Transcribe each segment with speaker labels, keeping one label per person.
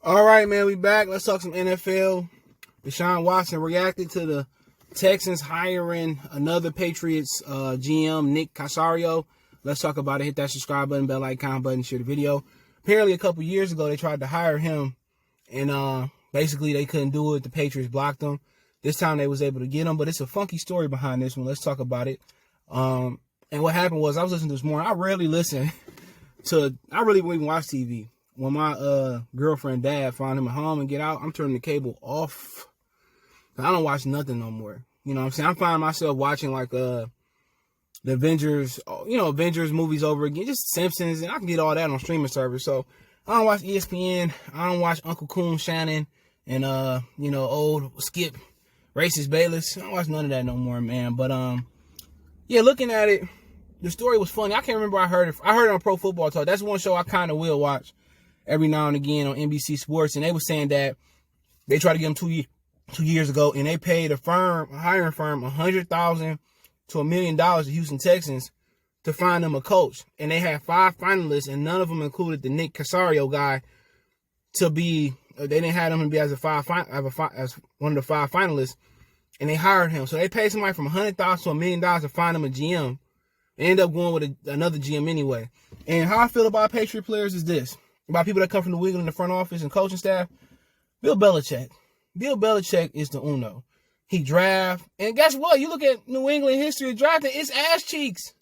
Speaker 1: All right, man, we back. Let's talk some NFL. Deshaun Watson reacted to the Texans hiring another Patriots GM, Nick Caserio. Let's talk about it. Hit that subscribe button, bell icon button, share the video. Apparently, a couple years ago, they tried to hire him, and basically they couldn't do it. The Patriots blocked them. This time they was able to get him, but it's a funky story behind this one. Let's talk about it. And what happened was I was listening to this morning. I rarely wouldn't even watch TV. When my girlfriend dad find him at home and get out, I'm turning the cable off. I don't watch nothing no more. You know what I'm saying? I'm finding myself watching like the Avengers, Avengers movies over again, just Simpsons, and I can get all that on streaming service. So I don't watch ESPN. I don't watch Uncle Coon Shannon and old Skip Racist Bayless. I don't watch none of that no more, man. But yeah, looking at it, the story was funny. I can't remember I heard it. I heard it on Pro Football Talk. That's one show I kind of will watch every now and again on NBC Sports, and they were saying that they tried to get him 2 years ago, and they paid a hiring firm, $100,000 to $1 million, the Houston Texans, to find them a coach. And they had 5 finalists, and none of them included the Nick Caserio guy to be. They didn't have him to be as one of the 5 finalists, and they hired him. So they paid somebody from $100,000 to $1 million to find him a GM. They ended up going with another GM anyway. And how I feel about Patriot players is this. About people that come from New England in the front office and coaching staff, Bill Belichick. Bill Belichick is the uno. He draft, and guess what? You look at New England history of drafting, it's ass cheeks.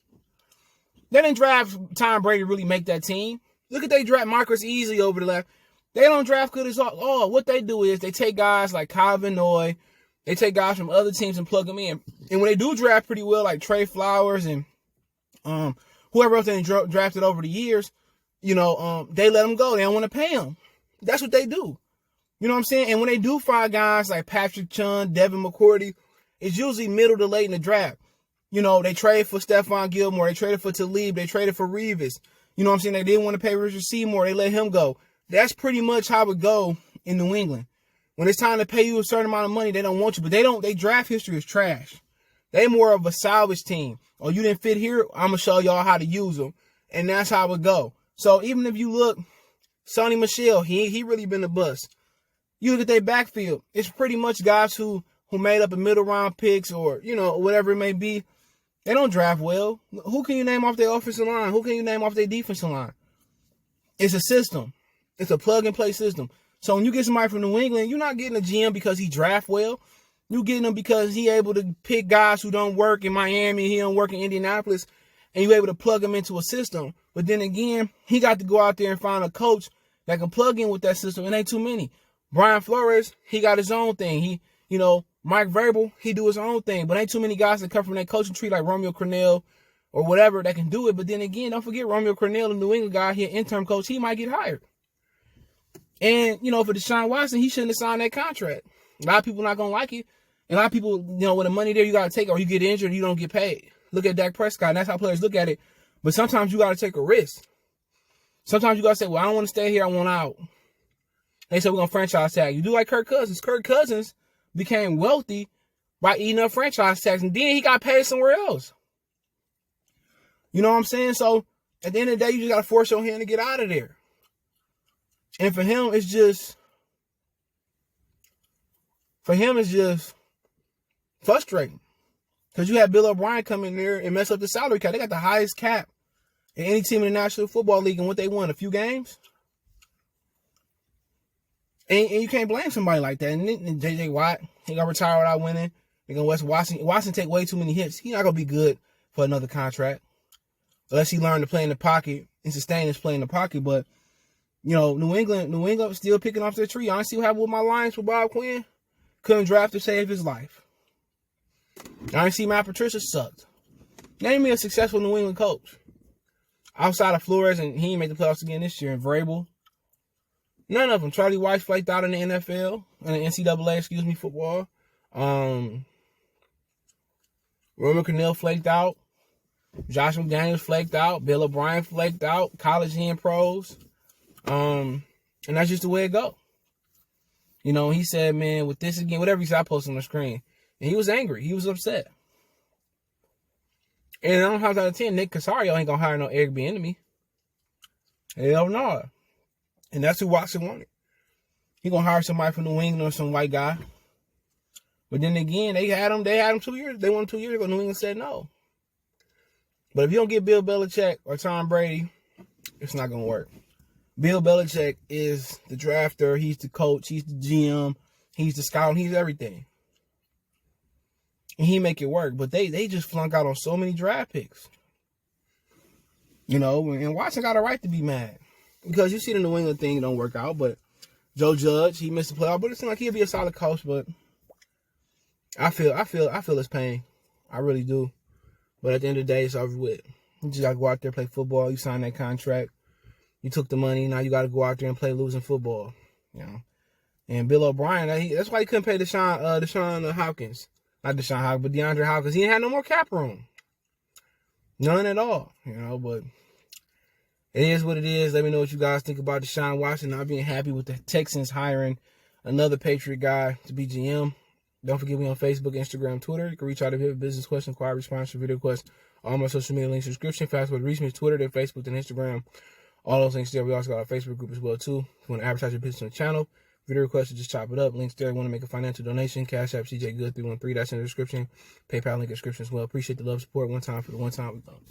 Speaker 1: They didn't draft Tom Brady to really make that team. Look at they draft Marcus Easley over the left. They don't draft good as all. What they do is they take guys like Kyle Van Noy, they take guys from other teams and plug them in. And when they do draft pretty well, like Trey Flowers and whoever else they drafted over the years, they let them go. They don't want to pay them. That's what they do. You know what I'm saying? And when they do find guys like Patrick Chung, Devin McCourty, it's usually middle to late in the draft. They traded for Stephon Gilmore. They traded for Talib. They traded for Revis. You know what I'm saying? They didn't want to pay Richard Seymour. They let him go. That's pretty much how it go in New England. When it's time to pay you a certain amount of money, they don't want you. But they draft history is trash. They more of a salvage team. Oh, you didn't fit here? I'm going to show y'all how to use them. And that's how it go. So even if you look, Sonny Michel, he really been a bust. You look at their backfield, it's pretty much guys who made up a middle round picks or, whatever it may be. They don't draft well. Who can you name off their offensive line? Who can you name off their defensive line? It's a system. It's a plug and play system. So when you get somebody from New England, you're not getting a GM because he draft well. You're getting him because he able to pick guys who don't work in Miami, he don't work in Indianapolis, and you're able to plug him into a system. But then again, he got to go out there and find a coach that can plug in with that system. It ain't too many. Brian Flores, he got his own thing. Mike Vrabel, he do his own thing. But ain't too many guys that come from that coaching tree like Romeo Crennel or whatever that can do it. But then again, don't forget Romeo Crennel, the New England guy, he an interim coach. He might get hired. And, for Deshaun Watson, he shouldn't have signed that contract. A lot of people not going to like it. And a lot of people, with the money there, you got to take it or you get injured and you don't get paid. Look at Dak Prescott, and that's how players look at it. But sometimes you got to take a risk. Sometimes you got to say, well, I don't want to stay here. I want out. They said, we're going to franchise tag. You do like Kirk Cousins. Kirk Cousins became wealthy by eating up franchise tags, and then he got paid somewhere else. You know what I'm saying? So at the end of the day, you just got to force your hand to get out of there. And for him, it's just frustrating. Because you had Bill O'Brien come in there and mess up the salary cap. They got the highest cap in any team in the National Football League, and what they won, a few games. And you can't blame somebody like that. And J.J. Watt, he going to retire without winning. They're going to Watson take way too many hits. He's not going to be good for another contract. Unless he learned to play in the pocket and sustain his play in the pocket. But, New England still picking off their tree. I see what happened with my Lions with Bob Quinn. Couldn't draft to save his life. I see Matt Patricia sucked. Name me a successful New England coach. Outside of Flores, and he didn't make the playoffs again this year, and Vrabel. None of them. Charlie Weiss flaked out in the NFL, in the NCAA, football. Romeo Crennel flaked out. Josh McDaniels flaked out. Bill O'Brien flaked out. College and pros. And that's just the way it go. He said, man, with this again, whatever he said, I posted on the screen. And he was angry. He was upset. And I don't have out of 10, Nick Caserio ain't going to hire no Eric Bieniemy. Hell no. And that's who Watson wanted. he gonna hire somebody from New England or some white guy. But then again, they had him 2 years. They won him 2 years ago. New England said no. But if you don't get Bill Belichick or Tom Brady, it's not gonna work. Bill Belichick is the drafter. He's the coach. He's the GM. He's the scout. He's everything. And he make it work. But they just flunk out on so many draft picks. You know, and Watson got a right to be mad. Because you see the New England thing don't work out. But Joe Judge, he missed the playoff. But it seems like he'll be a solid coach. But I feel his pain. I really do. But at the end of the day, it's over with. You just got to go out there, play football. You signed that contract. You took the money. Now you got to go out there and play losing football. You know. And Bill O'Brien, that's why he couldn't pay Deshaun Hopkins. Not Deshaun Hopkins, but DeAndre Hopkins. He didn't have no more cap room. None at all. You know, but it is what it is. Let me know what you guys think about Deshaun Watson not being happy with the Texans hiring another Patriot guy to be GM. Don't forget me on Facebook, Instagram, Twitter. You can reach out if you have a business question, inquiry, response, or video request. All my social media links in the description. Fast way to reach me is Twitter, then Facebook, then Instagram. All those links there. We also got our Facebook group as well, too. If you want to advertise your business on the channel, video request, or just chop it up. Links there. If you want to make a financial donation, Cash App, CJ Good 313. That's in the description. PayPal link in the description as well. Appreciate the love, support. One time for the one time we love.